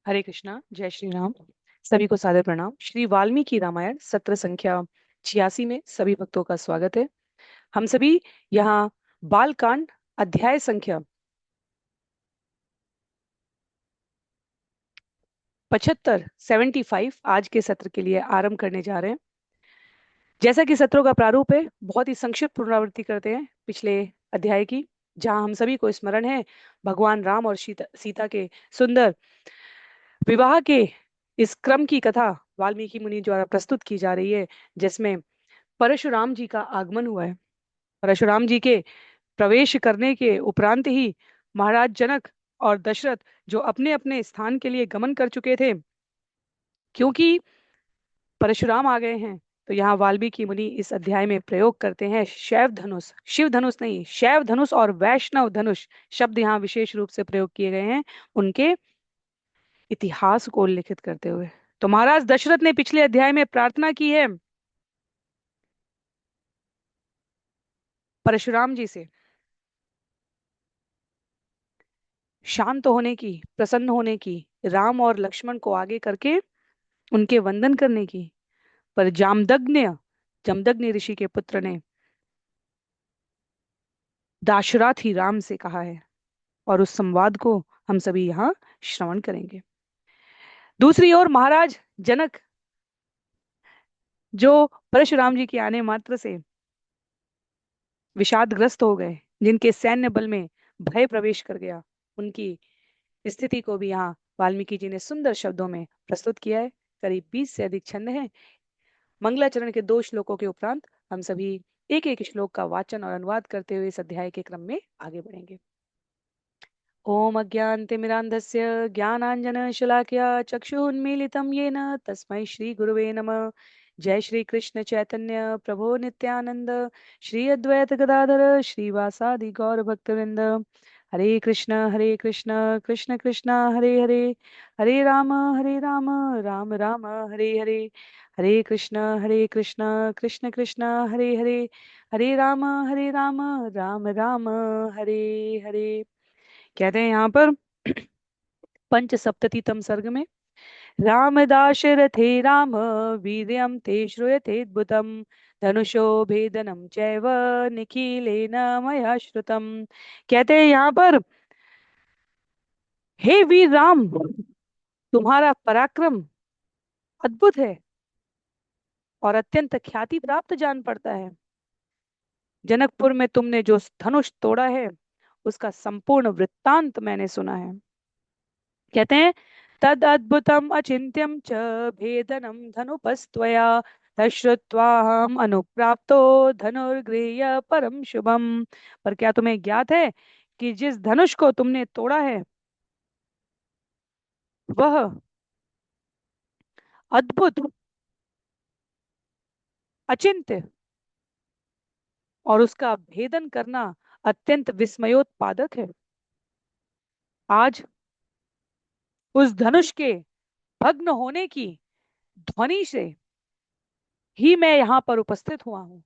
हरे कृष्णा, जय श्री राम। सभी को सादर प्रणाम। श्री वाल्मीकि रामायण सत्र संख्या 86 में सभी भक्तों का स्वागत है। हम सभी यहाँ बालकांड अध्याय संख्या 75 आज के सत्र के लिए आरंभ करने जा रहे हैं। जैसा कि सत्रों का प्रारूप है, बहुत ही संक्षिप्त पुनरावृत्ति करते हैं पिछले अध्याय की, जहाँ हम सभी को स्मरण है भगवान राम और सीता सीता के सुंदर विवाह के इस क्रम की कथा वाल्मीकि मुनि द्वारा प्रस्तुत की जा रही है, जिसमें परशुराम जी का आगमन हुआ है। परशुराम जी के प्रवेश करने के उपरांत ही महाराज जनक और दशरथ जो अपने अपने स्थान के लिए गमन कर चुके थे, क्योंकि परशुराम आ गए हैं, तो यहाँ वाल्मीकि मुनि इस अध्याय में प्रयोग करते हैं शैव धनुष, शिव धनुष नहीं, शैव धनुष और वैष्णव धनुष शब्द यहाँ विशेष रूप से प्रयोग किए गए हैं उनके इतिहास को उल्लेखित करते हुए। तो महाराज दशरथ ने पिछले अध्याय में प्रार्थना की है परशुराम जी से शांत होने की, प्रसन्न होने की, राम और लक्ष्मण को आगे करके उनके वंदन करने की। पर जामदग्नि जमदग्नि ऋषि के पुत्र ने दाशरथी राम से कहा है, और उस संवाद को हम सभी यहाँ श्रवण करेंगे। दूसरी ओर महाराज जनक, जो परशुराम जी के आने मात्र से विषादग्रस्त हो गए, जिनके सैन्य बल में भय प्रवेश कर गया, उनकी स्थिति को भी यहाँ वाल्मीकि जी ने सुंदर शब्दों में प्रस्तुत किया है। करीब 20 से अधिक छंद हैं। मंगलाचरण के 2 श्लोकों के उपरांत हम सभी एक एक श्लोक का वाचन और अनुवाद करते हुए इस अध्याय के क्रम में आगे बढ़ेंगे। ओम अज्ञानतिमिरान्धस्य ज्ञानाञ्जनशलाकया चक्षुरुन्मीलितं येन तस्मै श्रीगुरुवे नमः। जय श्री कृष्ण चैतन्य प्रभो नित्यानंद, श्री अद्वैत गदाधर श्रीवासादि गौर भक्तवृंद। हरे कृष्ण कृष्ण कृष्ण हरे हरे, हरे राम राम राम हरे हरे। हरे कृष्ण कृष्ण कृष्ण हरे हरे, हरे राम राम राम हरे हरे। कहते हैं यहाँ पर पंच सप्ततितम सर्ग में, रामदाशरथे राम वीर्यं ते श्रूयतेऽद्भुतं धनुषो भेदनं चैव निखिलेन मया श्रुतम। कहते हैं यहाँ पर, हे वीर राम, तुम्हारा पराक्रम अद्भुत है और अत्यंत ख्याति प्राप्त जान पड़ता है। जनकपुर में तुमने जो धनुष तोड़ा है, उसका संपूर्ण वृत्तांत मैंने सुना है। कहते हैं, तद अद्भुतम अचिंत्यम च भेदनम धनुपस्त्वया तश्रुत्वाहम अनुप्राप्तो धनुर्गृह्य परम शुभम। पर क्या तुम्हें ज्ञात है कि जिस धनुष को तुमने तोड़ा है, वह अद्भुत, अचिंत्य और उसका भेदन करना अत्यंत विस्मयोत्पादक है। आज उस धनुष के भग्न होने की ध्वनि से ही मैं यहाँ पर उपस्थित हुआ हूँ,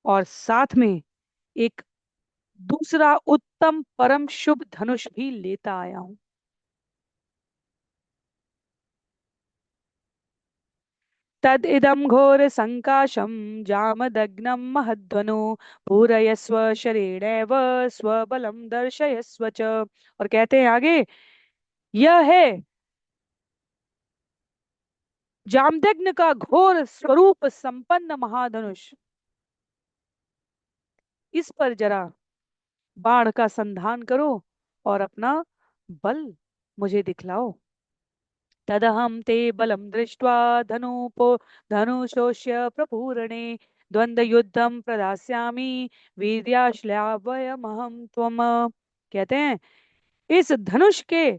और साथ में एक दूसरा उत्तम परम शुभ धनुष भी लेता आया हूं। तद इदम घोर संकाशम जामदग्नम महध्वनु पूरयस्व शरीरेव स्वबलम दर्शयस्व च। और कहते हैं आगे, यह है जामदग्न का घोर स्वरूप संपन्न महाधनुष। इस पर जरा बाण का संधान करो और अपना बल मुझे दिखलाओ। तदहं ते बलं दृष्ट्वा धनुपो धनुषोष्य प्रपूरणे द्वंद्वयुद्धं प्रदास्यामि वीर्याश्लावयमहं त्वम। कहते हैं, इस धनुष के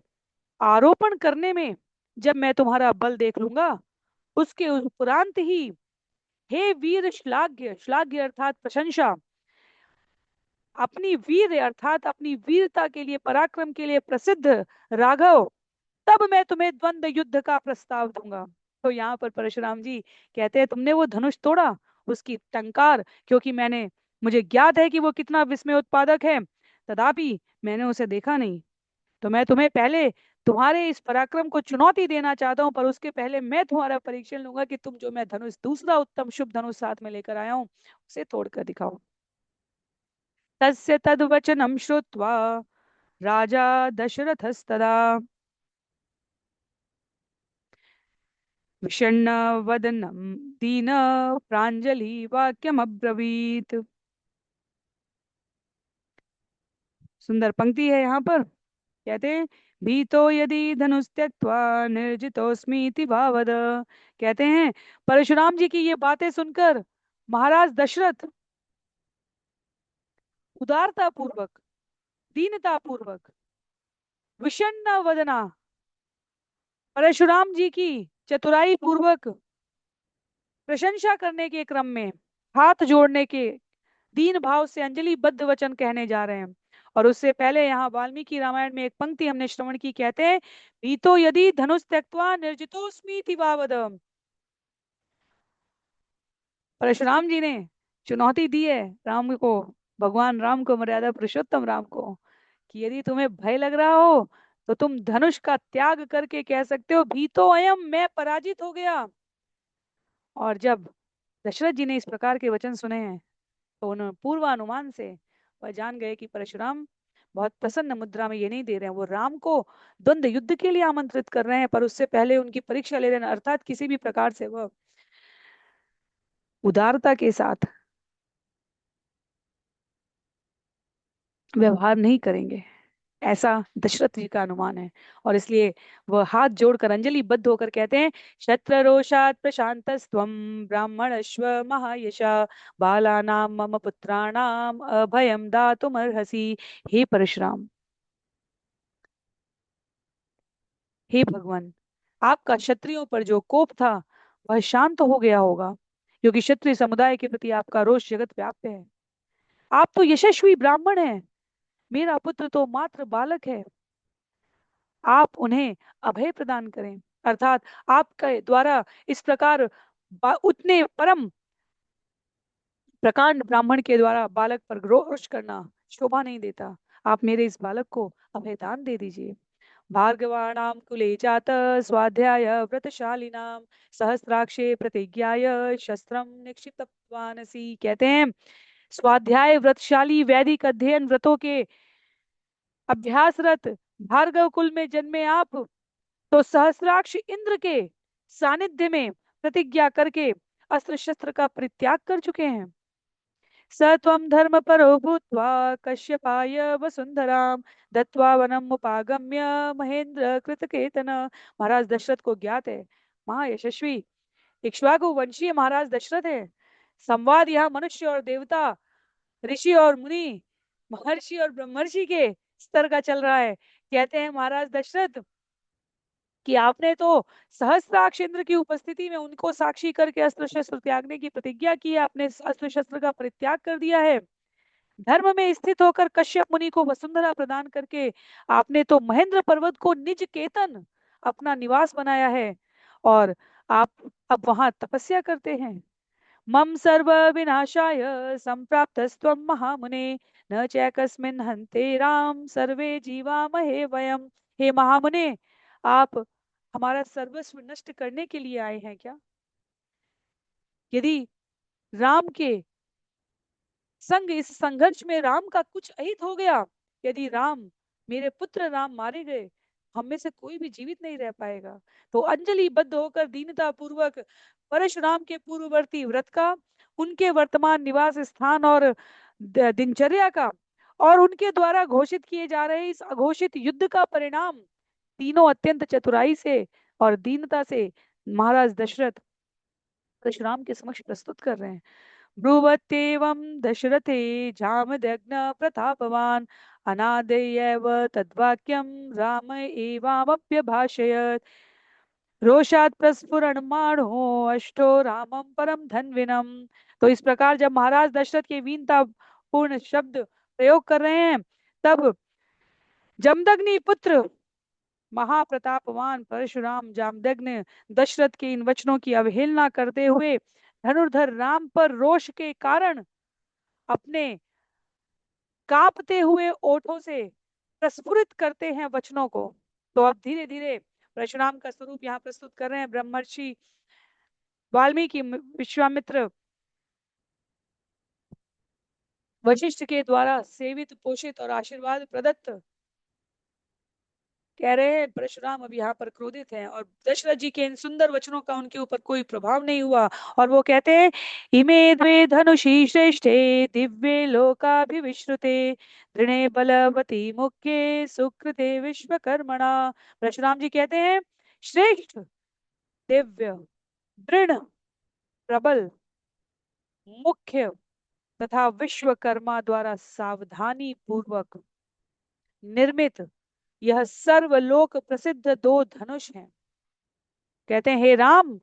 आरोपण करने में जब मैं तुम्हारा बल देख लूंगा, उसके उपरांत ही, हे वीर श्लाघ्य, श्लाघ्य अर्थात प्रशंसा, अपनी वीर अर्थात अपनी वीरता के लिए, पराक्रम के लिए प्रसिद्ध राघव, तब मैं तुम्हें द्वंद्व युद्ध का प्रस्ताव दूंगा। तो यहाँ पर परशुराम जी कहते हैं, तुमने वो धनुष तोड़ा, उसकी टंकार, क्योंकि मुझे ज्ञात है कि वो कितना विस्मय उत्पादक है, तथापि मैंने उसे देखा नहीं, तो मैं तुम्हें पहले तुम्हारे इस पराक्रम को चुनौती देना चाहता हूं, पर उसके पहले मैं तुम्हारा परीक्षण लूंगा कि तुम जो मैं धनुष, दूसरा उत्तम शुभ धनुष साथ में लेकर आया हूं, उसे तोड़कर दिखाओ। तस्य तद्वचनं श्रुत्वा राजा दशरथस्तदा विषण्ण वदनं दीन प्राञ्जलि वाक्यमब्रवीत्। सुंदर पंक्ति है यहाँ पर। कहते हैं, भीतो यदि धनुष त्यक्त्वा निर्जितोस्मीति भावद। कहते हैं, परशुराम जी की ये बातें सुनकर महाराज दशरथ उदारता पूर्वक, दीनता पूर्वक, विषण्ण वदना, परशुराम जी की चतुराई पूर्वक प्रशंसा करने के क्रम में हाथ जोड़ने के दीन भाव से अंजलि बद्ध वचन कहने जा रहे हैं। और उससे पहले यहाँ वाल्मीकि रामायण में एक पंक्ति हमने श्रवण की, कहते हैं, भीतो यदि धनुष त्यक्त्वा निर्जितोस्मीति भावद। परशुराम जी ने चुनौती दी है राम को, भगवान राम को, मर्यादा पुरुषोत्तम राम को, कि यदि तुम्हें भय लग रहा हो तो तुम धनुष का त्याग करके कह सकते हो, भीतो अयम, मैं पराजित हो गया। और जब दशरथ जी ने इस प्रकार के वचन सुने हैं, तो उन्होंने पूर्वानुमान से वह जान गए कि परशुराम बहुत प्रसन्न मुद्रा में ये नहीं दे रहे हैं, वो राम को द्वंद्व युद्ध के लिए आमंत्रित कर रहे हैं, पर उससे पहले उनकी परीक्षा ले रहे हैं, अर्थात किसी भी प्रकार से वह उदारता के साथ व्यवहार नहीं करेंगे, ऐसा दशरथ जी का अनुमान है। और इसलिए वह हाथ जोड़कर अंजलि बद्ध होकर कहते हैं, शत्र रोषात प्रशांतस्त्वं ब्राह्मणश्व महायशा बालानां मम पुत्राणाम अभयम दातुमर्हसि। हे परशुराम, हे भगवान, आपका क्षत्रियों पर जो कोप था वह शांत हो गया होगा, क्योंकि क्षत्रिय समुदाय के प्रति आपका रोष जगत व्याप्त है। आप तो यशस्वी ब्राह्मण हैं, मेरा पुत्र तो मात्र बालक है। आप उन्हें अभय प्रदान करें, अर्थात आपके द्वारा इस प्रकार उतने परम प्रकांड ब्राह्मण के द्वारा बालक पर रोष करना शोभा नहीं देता। आप मेरे इस बालक को अभय दान दे दीजिए। भार्गवाणां कुले जात स्वाध्याय व्रतशालिनां सहस्राक्षे प्रतिज्ञाय शस्त्रं निक्षिप्तवानसि। कहते हैं, स्वाध्याय व्रतशाली वैदिक अध्ययन व्रतों के अभ्यासरत भार्गव कुल में जन्मे आप तो सहस्राक्ष इंद्र के सानिध्य में प्रतिज्ञा करके अस्त्र शस्त्र का परित्याग कर चुके हैं। स त्वं धर्मपरो भूत्वा कश्यपाय वसुंधराम दत्वा वनम उपागम्य महेंद्र कृतकेतन। महाराज दशरथ को ज्ञात है, महायशस्वी इक्ष्वाकु वंशीय महाराज दशरथ है। संवाद यहाँ मनुष्य और देवता, ऋषि और मुनि, महर्षि और ब्रह्मर्षि के स्तर का चल रहा है। कहते हैं महाराज दशरथ कि आपने तो सहस्त्राक्ष इंद्र की उपस्थिति में उनको साक्षी करके अस्त्र शस्त्र त्यागने की प्रतिज्ञा की है, आपने अस्त्र शस्त्र का परित्याग कर दिया है। धर्म में स्थित होकर कश्यप मुनि को वसुंधरा प्रदान करके आपने तो महेंद्र पर्वत को निज केतन अपना निवास बनाया है, और आप अब वहां तपस्या करते हैं। मम सर्व विनाशाय संप्राप्तस्त्वं महामुने न चैकस्मिन् हन्ते राम सर्वे जीवामहे वयम। हे महामुने, आप हमारा सर्वस्व नष्ट करने के लिए आए हैं क्या? यदि राम के संग इस संघर्ष में राम का कुछ अहित हो गया, यदि राम, मेरे पुत्र राम मारे गए, हम में से कोई भी जीवित नहीं रह पाएगा। तो अंजलि बद्ध होकर दीनता पूर्वक परशुराम के पूर्ववर्ती व्रत का, उनके वर्तमान निवास स्थान और दिनचर्या का, और उनके द्वारा घोषित किए जा रहे इस अघोषित युद्ध का परिणाम तीनों अत्यंत चतुराई से और दीनता से महाराज दशरथ परशुराम के समक्ष प्रस्तुत कर रहे हैं। ब्रुवत्येवं दशरथे जामदग्न प्रतापवान् अनादयैव तद्वाक्यं राम एवामप्यभाषयत् रोषात् प्रस्फुरणमाणो अष्टो रामं परम धन्विनम। तो इस प्रकार जब महाराज दशरथ के वीरता पूर्ण शब्द प्रयोग कर रहे हैं, तब जमदग्नि पुत्र महाप्रतापवान परशुराम जामदग्नि दशरथ के इन वचनों की अवहेलना करते हुए धनुर्धर राम पर रोष के कारण अपने कांपते हुए ओठों से प्रस्फुरित करते हैं वचनों को। तो अब धीरे धीरे परशुराम का स्वरूप यहाँ प्रस्तुत कर रहे हैं। ब्रह्मर्षि वाल्मीकि विश्वामित्र वशिष्ठ के द्वारा सेवित पोषित और आशीर्वाद प्रदत्त, कह रहे हैं परशुराम अब यहाँ पर क्रोधित हैं, और दशरथ जी के इन सुंदर वचनों का उनके ऊपर कोई प्रभाव नहीं हुआ। और वो कहते हैं, इमे द्वे धनुषी श्रेष्ठे दिव्ये लोकाभिविश्रुते दृणे बलवती मुख्ये सुकृते विश्वकर्मणा। परशुराम जी कहते हैं, श्रेष्ठ, दिव्य, दृढ़, प्रबल, मुख्य तथा विश्वकर्मा द्वारा सावधानी पूर्वक निर्मित यह सर्वलोक प्रसिद्ध दो धनुष हैं। कहते हैं, हे राम,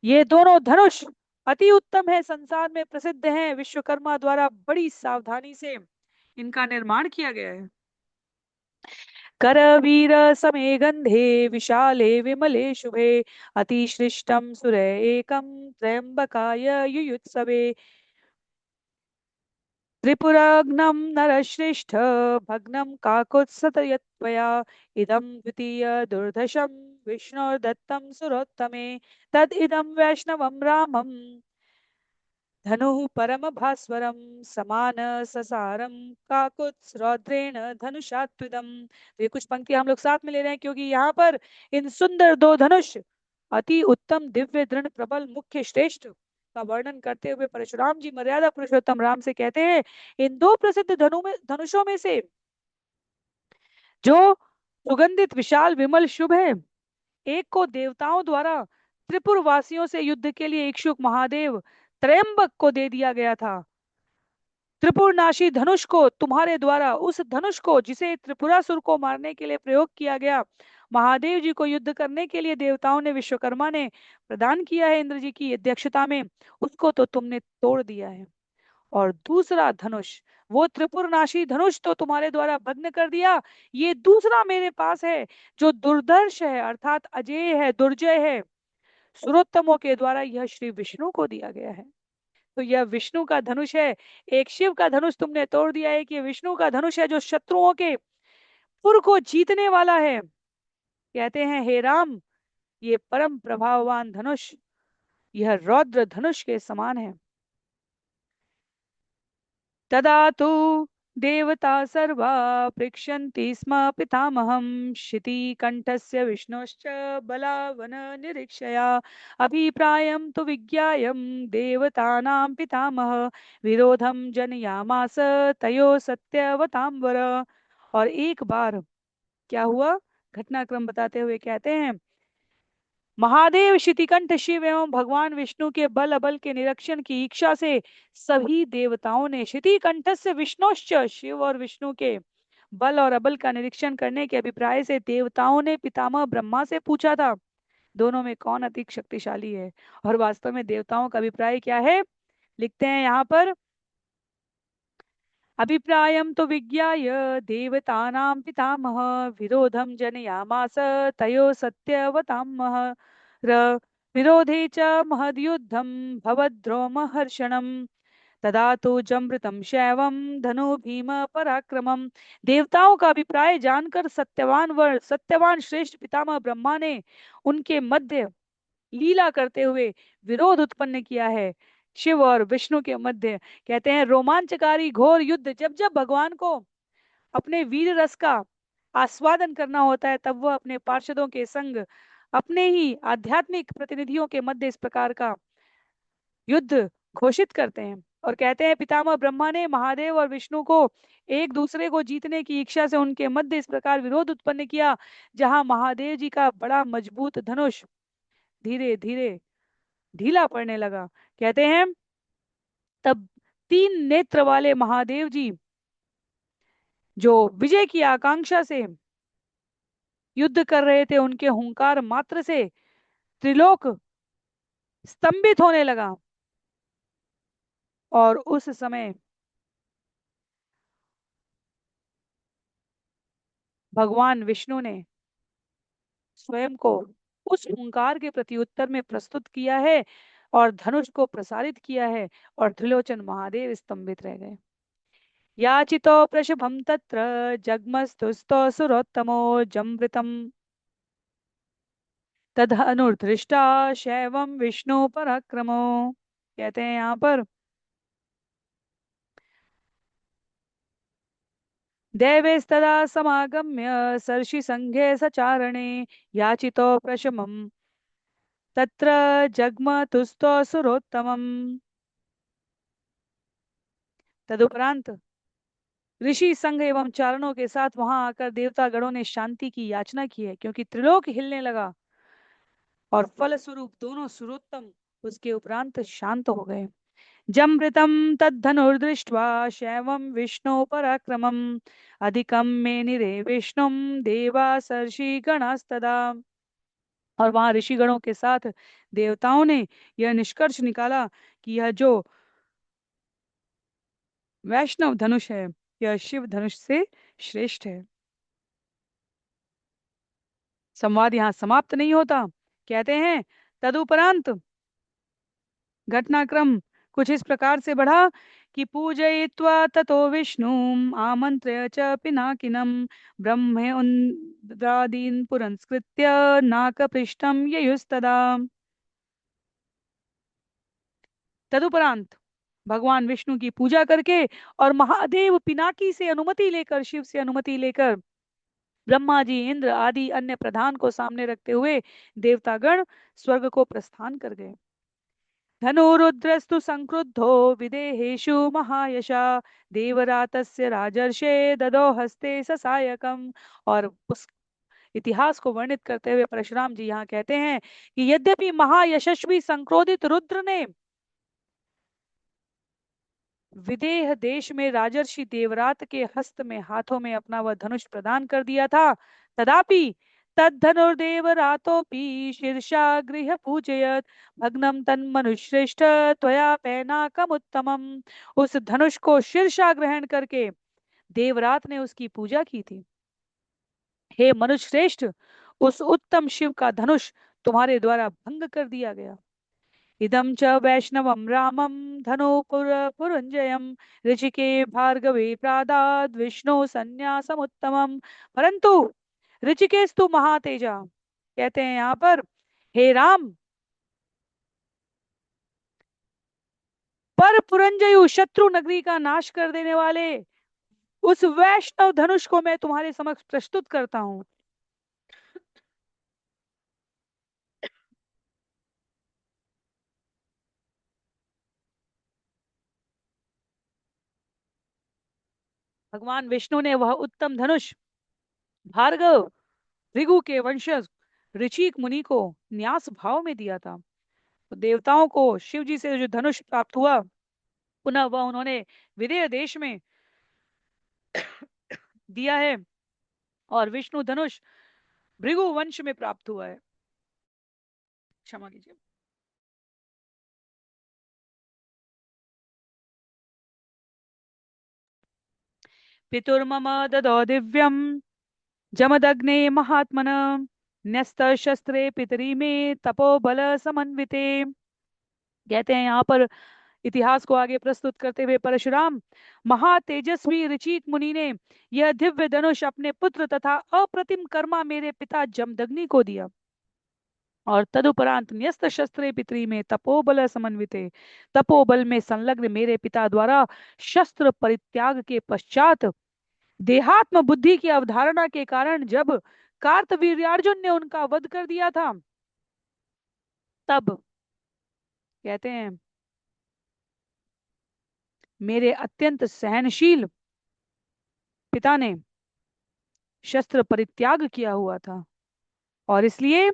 ये दोनों धनुष अति उत्तम है, संसार में प्रसिद्ध हैं, विश्वकर्मा द्वारा बड़ी सावधानी से इनका निर्माण किया गया है। करवीर समे गंधे विशाले विमले शुभे अतिश्रिष्टम सुर एकम त्र्यंबकाय युयुत्सवे त्रिपुराग्नं नरश्रेष्ठ भग्नं काकुत्सतयत्वया इदं द्वितीय दुर्धशं विष्णोर्दत्तं सुरोत्तमे तद इदं वैष्णवं रामं धनुः परम भास्वरम समान ससारम काकुत्स्रौद्रेण धनुषात्विदम। तो ये कुछ पंक्ति हम लोग साथ में ले रहे हैं, क्योंकि यहाँ पर इन सुंदर दो धनुष, अति उत्तम, दिव्य, दृढ़, प्रबल, मुख्य, श्रेष्ठ का वर्णन करते हुए परशुराम जी मर्यादा पुरुषोत्तम राम से कहते हैं, इन दो प्रसिद्ध धनुषों में से जो सुगंधित, विशाल, विमल, शुभ है, एक को देवताओं द्वारा त्रिपुर वासियों से युद्ध के लिए इच्छुक महादेव त्रयंबक को दे दिया गया था। त्रिपुरनाशी धनुष को तुम्हारे द्वारा, उस धनुष को जिसे त्रिपुरासुर को मारने के लिए प्रयोग किया गया, महादेव जी को युद्ध करने के लिए देवताओं ने, विश्वकर्मा ने प्रदान किया है इंद्र जी की अध्यक्षता में, उसको तो तुमने तोड़ दिया है। और दूसरा धनुष, वो त्रिपुरनाशी धनुष तो तुम्हारे द्वारा भग्न कर दिया, ये दूसरा मेरे पास है जो दुर्धर्ष है, अर्थात अजेय है, दुर्जय है, सुरोत्तमों के द्वारा यह श्री विष्णु को दिया गया है। तो यह विष्णु का धनुष है। एक शिव का धनुष तुमने तोड़ दिया है, कि विष्णु का धनुष है जो शत्रुओं के पुर को जीतने वाला है। कहते हैं, हे राम, ये परम प्रभाववान धनुष यह रौद्र धनुष के समान है। तदा तु देवता सर्वा पृक्षन्ति स्म पितामहं शितिकण्ठस्य विष्णोश्च बलावन निरीक्षया अभिप्रायं तु विज्ञायं देवतानां पितामह विरोधं जनयामास तयो सत्यवतां वर। और एक बार क्या हुआ, घटनाक्रम बताते हुए कहते हैं, महादेव शितिकंठ शिव एवं भगवान विष्णु के बल अबल के निरीक्षण की इच्छा से सभी देवताओं ने शितिकंठ से विष्णुश्च, शिव और विष्णु के बल और अबल का निरीक्षण करने के अभिप्राय से देवताओं ने पितामह ब्रह्मा से पूछा था, दोनों में कौन अधिक शक्तिशाली है। और वास्तव में देवताओं का अभिप्राय क्या है, लिखते हैं यहाँ पर, अभिप्रायं तो विज्ञाय देवतानां पितामह विरोधं जनयामास तयो सत्यवतामह र विरोधे च महद्युद्धं भवद्रोमहर्षणं तदा तो जमृतं शैवं धनु भीम पराक्रमम। देवताओं का अभिप्राय जानकर सत्यवान श्रेष्ठ पितामह ब्रह्मा ने उनके मध्य लीला करते हुए विरोध उत्पन्न किया है, शिव और विष्णु के मध्य। कहते हैं, रोमांचकारी घोर युद्ध, जब जब भगवान को अपने वीर रस का आस्वादन करना होता है, तब वह अपने पार्षदों के संग अपने ही आध्यात्मिक प्रतिनिधियों के मध्य इस प्रकार का युद्ध घोषित करते हैं। और कहते हैं, पितामह ब्रह्मा ने महादेव और विष्णु को एक दूसरे को जीतने की इच्छा से उनके मध्य इस प्रकार विरोध उत्पन्न किया, जहां महादेव जी का बड़ा मजबूत धनुष धीरे धीरे ढीला पड़ने लगा। कहते हैं, तब तीन नेत्र वाले महादेव जी जो विजय की आकांक्षा से युद्ध कर रहे थे, उनके हुंकार मात्र से त्रिलोक स्तंभित होने लगा। और उस समय भगवान विष्णु ने स्वयं को उस हुंकार के प्रति उत्तर में प्रस्तुत किया है और धनुष को प्रसारित किया है, और त्रिलोचन महादेव स्तंभित रह गए। याचितो प्रशभं तत्र जग्मस्तुस्तो सुरोत्तमो जमृतम् तदनुर्दृष्टा शैवं विष्णु पराक्रमो। कहते हैं यहाँ पर, देवेस्तदा समागम्य सर्षि संघे सचारणे याचितो प्रशमं तत्र जग्मतुस्तो सुरोत्तमम्। तदुपरांत ऋषि संघ एवं चारणों के साथ वहां आकर देवता गणों ने शांति की याचना की है, क्योंकि त्रिलोक हिलने लगा और फलस्वरूप दोनों सुरोत्तम उसके उपरांत शांत हो गए। जमृतं तद्धनुर्दृष्ट्वा शैवं विष्णु पराक्रमम् अधिकं मेनिरे विष्णुं देवा सर्षि गणास्तदा। और वहां ऋषिगणों के साथ देवताओं ने यह निष्कर्ष निकाला कि यह जो वैष्णव धनुष है यह शिव धनुष से श्रेष्ठ है। संवाद यहाँ समाप्त नहीं होता। कहते हैं तदुपरांत घटनाक्रम कुछ इस प्रकार से बढ़ा कि पूजयित्वा ततो विष्णु आमंत्र्य च पिनाकिनं ब्रह्मेन्द्रादीन् पुरस्कृत्य नाकपृष्ठं ययुस्तदा। तदुपरांत भगवान विष्णु की पूजा करके और महादेव पिनाकी से अनुमति लेकर, शिव से अनुमति लेकर, ब्रह्मा जी इंद्र आदि अन्य प्रधान को सामने रखते हुए देवतागण स्वर्ग को प्रस्थान कर गए। धनुरुद्रस्तु संक्रुद्धो विदेहेषु महायशा देवरातस्य राजर्षे ददो हस्ते ससायकम। और उस इतिहास को वर्णित करते हुए परशुराम जी यहाँ कहते हैं कि यद्यपि महायशस्वी संक्रोधित रुद्र ने विदेह देश में राजर्षि देवरात के हस्त में, हाथों में अपना वह धनुष प्रदान कर दिया था, तदापि तद्धनुर्देवरातोपि शीर्षा गृह पूजयत भग्नम तन्मनुश्रेष्ठ त्वया पैनाकमुत्तमम। उस धनुष को शीर्षा ग्रहण करके देवरात ने उसकी पूजा की थी। हे मनुश्रेष्ठ, उस उत्तम शिव का धनुष तुम्हारे द्वारा भंग कर दिया गया। इदं च वैष्णवं रामं धनुपुर पुरंजयं ऋषिके भार्गवे प्रादाद् विष्णु संन्यासमुत्तमम्। परंतु ऋषिकेश महातेजा, कहते हैं यहाँ पर, हे राम, पर पुरंजयु शत्रु नगरी का नाश कर देने वाले उस वैष्णव धनुष को मैं तुम्हारे समक्ष प्रस्तुत करता हूँ। भगवान विष्णु ने वह उत्तम धनुष भार्गव भृगु के वंशज ऋचिक मुनि को न्यास भाव में दिया था। तो देवताओं को शिव जी से जो धनुष प्राप्त हुआ, पुनः वह उन्होंने विदेह देश में दिया है, और विष्णु धनुष भृगु वंश में प्राप्त हुआ है। क्षमा कीजिए। पितुर्मम ददौ दिव्यम जमदग्ने महात्मन न्यस्त शस्त्रे पितरी में तपोबल समन्विते। कहते हैं यहाँ पर इतिहास को आगे प्रस्तुत करते हुए परशुराम, महातेजस्वी ऋचिक मुनि ने यह दिव्य धनुष अपने पुत्र तथा अप्रतिम कर्मा मेरे पिता जमदग्नि को दिया। और तदुपरांत न्यस्त शस्त्रे पितरी में तपोबल समन्विते, तपोबल में संलग्न मेरे पिता द्वारा शस्त्र परित्याग के पश्चात देहात्म बुद्धि की अवधारणा के कारण जब कार्तवीर्यार्जुन ने उनका वध कर दिया था, तब कहते हैं मेरे अत्यंत सहनशील पिता ने शस्त्र परित्याग किया हुआ था, और इसलिए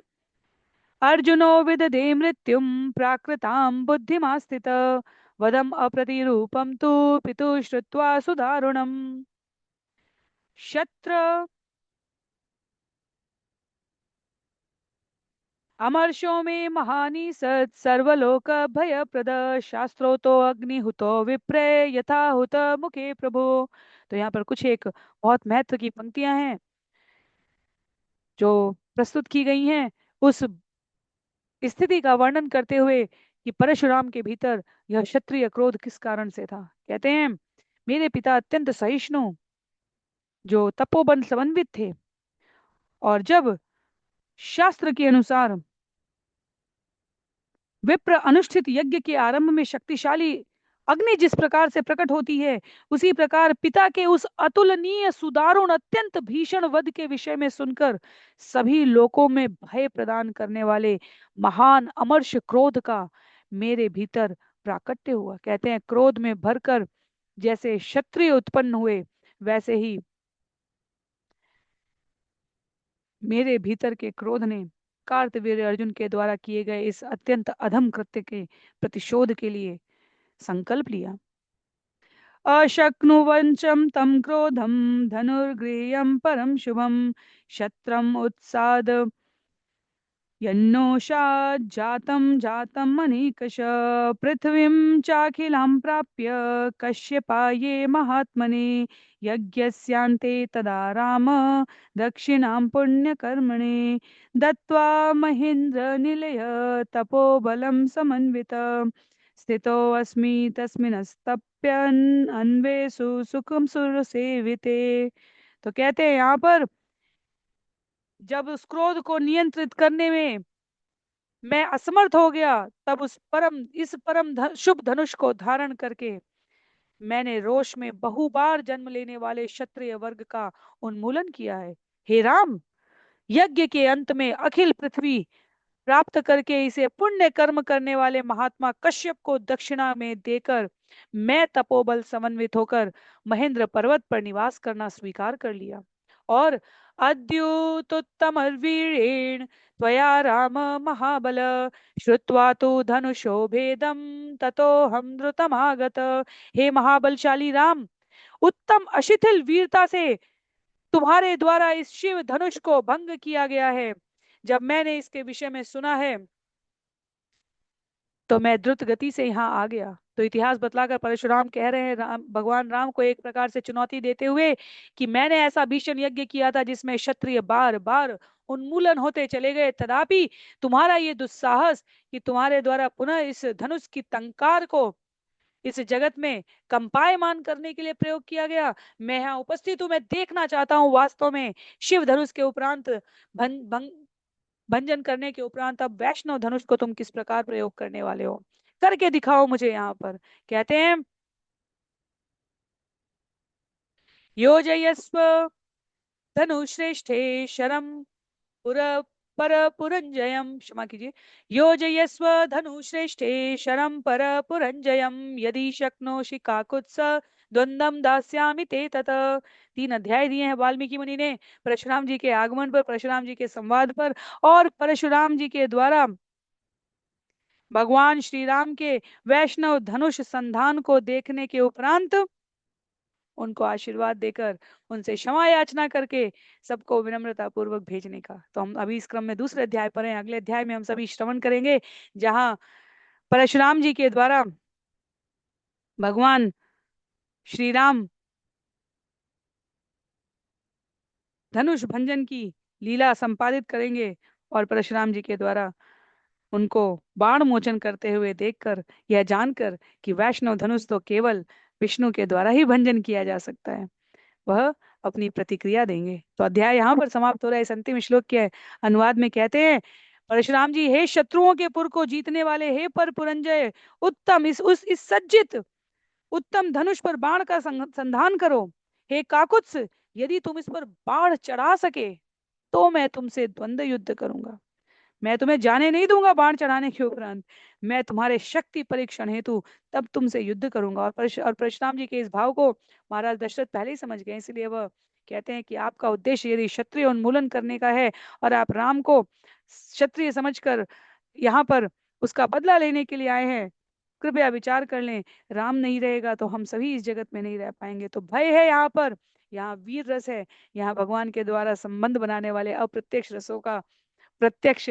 अर्जुनो विदधे मृत्युम प्राकृताम बुद्धिमास्थित वदम अप्रतिरूपम तु पितु श्रुत्वा सुदारुणम। शत्र अमर्षो में महानी सत सर्वलोक भय प्रद शास्त्रो तो अग्निहुतो विप्रे यथा हुत मुखे प्रभु। तो यहाँ पर कुछ एक बहुत महत्व की पंक्तियां हैं जो प्रस्तुत की गई हैं उस स्थिति का वर्णन करते हुए कि परशुराम के भीतर यह क्षत्रिय क्रोध किस कारण से था। कहते हैं मेरे पिता अत्यंत सहिष्णु, जो तपोबन समन्वित थे, और जब शास्त्र के अनुसार विप्र अनुष्ठित यज्ञ के आरंभ में शक्तिशाली अग्नि जिस प्रकार से प्रकट होती है, उसी प्रकार पिता के उस अतुलनीय सुदारुण अत्यंत भीषण वध के विषय में सुनकर सभी लोकों में भय प्रदान करने वाले महान अमर्ष क्रोध का मेरे भीतर प्राकट्य हुआ। कहते हैं क्रोध में भरकर जैसे क्षत्रिय उत्पन्न हुए, वैसे ही मेरे भीतर के क्रोध ने कार्तवीर्य अर्जुन के द्वारा किए गए इस अत्यंत अधम कृत्य के प्रतिशोध के लिए संकल्प लिया। अशक्नुवंशं तं क्रोधं धनुर्गृह्यं परम शुभम शत्रम उत्साद यन्नोषाज्जातं जातं अनीकश पृथ्वीं चाखिलां प्राप्य कश्यपाये महात्मने यज्ञस्यान्ते तदा राम दक्षिणां पुण्यकर्मणे दत्त्वा महेन्द्रनिलय तपोबलं समन्वित स्थितोऽस्मि तस्मिन्स्तप्यन् अन्वेषु सुखम सुरसेविते। तो कहते हैं यहाँ पर, जब उस क्रोध को नियंत्रित करने में मैं असमर्थ हो गया, तब इस परम शुभ धनुष को धारण करके मैंने रोष में बहुबार जन्म लेने वाले क्षत्रिय वर्ग का उन्मूलन किया है। हे राम, यज्ञ के अंत में अखिल पृथ्वी प्राप्त करके इसे पुण्य कर्म करने वाले महात्मा कश्यप को दक्षिणा में देकर मैं तपोबल समन्वित होकर महेंद्र पर्वत पर निवास करना स्वीकार कर लिया। और अद्युतुत्तमवीरेण त्वया राम महाबल श्रुत्वा तो धनुषो भेदम ततो हम द्रुतमागत। हे महाबलशाली राम, उत्तम अशिथिल वीरता से तुम्हारे द्वारा इस शिव धनुष को भंग किया गया है। जब मैंने इसके विषय में सुना है तो मैं द्रुत गति से यहाँ आ गया। तो इतिहास बतलाकर परशुराम कह रहे हैं, भगवान राम को एक प्रकार से चुनौती देते हुए कि मैंने ऐसा भीषण यज्ञ किया था जिसमें क्षत्रिय बार बार उन्मूलन होते चले गए, तथापि तुम्हारा ये दुस्साहस कि तुम्हारे द्वारा पुनः इस धनुष की टंकार को इस जगत में कंपायमान करने के लिए प्रयोग किया गया। मैं यहाँ उपस्थित हूँ, मैं देखना चाहता हूँ वास्तव में शिव धनुष के उपरांत भंजन करने के उपरांत अब वैष्णव धनुष को तुम किस प्रकार प्रयोग करने वाले हो, करके दिखाओ मुझे। यहाँ पर कहते हैं योजयस्व धनुश्रेष्ठे शरम पुर पर पुरंजयम, क्षमा कीजिए, योजयस्व धनुश्रेष्ठे शरम पर पुरंजयम यदि शक्नोषि काकुत्स द्वंद्वम दास्यामि ते तत। 3 अध्याय दिए हैं वाल्मीकि मुनि ने परशुराम जी के आगमन पर, परशुराम जी के संवाद पर, और परशुराम जी के द्वारा भगवान श्री राम के वैष्णव धनुष संधान को देखने के उपरांत उनको आशीर्वाद देकर उनसे क्षमा याचना करके सबको विनम्रता पूर्वक भेजने का। तो हम अभी इस क्रम में दूसरे अध्याय पर हैं। अगले अध्याय में हम सभी श्रवण करेंगे जहां परशुराम जी के द्वारा भगवान श्री राम धनुष भंजन की लीला संपादित करेंगे और परशुराम जी के द्वारा उनको बाण मोचन करते हुए देखकर यह जानकर कि वैष्णव धनुष तो केवल विष्णु के द्वारा ही भंजन किया जा सकता है, वह अपनी प्रतिक्रिया देंगे। तो अध्याय यहाँ पर समाप्त हो रहा है। इस अंतिम श्लोक के अनुवाद में कहते हैं परशुराम जी, हे शत्रुओं के पुर को जीतने वाले, हे पर पुरंजय, उत्तम इस सज्जित उत्तम धनुष पर बाण का संधान करो। हे काकुत्स, यदि तुम इस पर बाण चढ़ा सके तो मैं तुमसे द्वंद्व युद्ध करूंगा। मैं तुम्हें जाने नहीं दूंगा बाण चढ़ाने के उपरांत। मैं तुम्हारे शक्ति परीक्षण हेतु तब तुमसे युद्ध करूंगा। और परशुराम जी के इस भाव को महाराज दशरथ पहले ही समझ गए, इसलिए वह कहते हैं कि आपका उद्देश्य यदि क्षत्रिय उन्मूलन करने का है और आप राम को क्षत्रिय समझकर यहाँ पर उसका बदला लेने के लिए आए हैं, कृपया विचार कर लें। राम नहीं रहेगा तो हम सभी इस जगत में नहीं रह पाएंगे। तो भय है यहाँ पर, यहाँ वीर रस है, यहाँ भगवान के द्वारा संबंध बनाने वाले अप्रत्यक्ष रसों का प्रत्यक्ष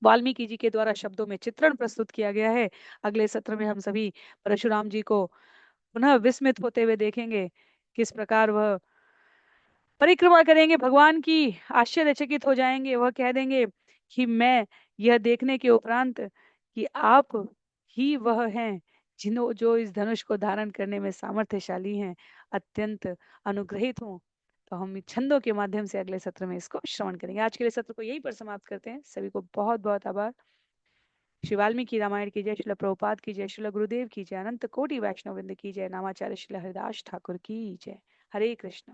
वाल्मीकि जी के द्वारा शब्दों में चित्रण प्रस्तुत किया गया है। अगले सत्र में हम सभी परशुराम जी को पुनः विस्मित होते हुए देखेंगे, किस प्रकार वह परिक्रमा करेंगे भगवान की, आश्चर्यचकित हो जाएंगे। वह कह देंगे कि मैं यह देखने के उपरांत कि आप ही वह हैं जिन्हों जो इस धनुष को धारण करने में सामर्थ्यशाली हैं, अत्यंत अनुग्रहित हों। तो हम छंदों के माध्यम से अगले सत्र में इसको श्रवण करेंगे। आज के लिए सत्र को यहीं पर समाप्त करते हैं। सभी को बहुत बहुत आभार। श्री वाल्मीकि रामायण की जय, श्रील प्रभुपाद की जय, श्रील गुरुदेव की जय, अनंत कोटि वैष्णव वृंद की जय, नामाचार्य श्रील हरिदास ठाकुर की जय। हरे कृष्ण।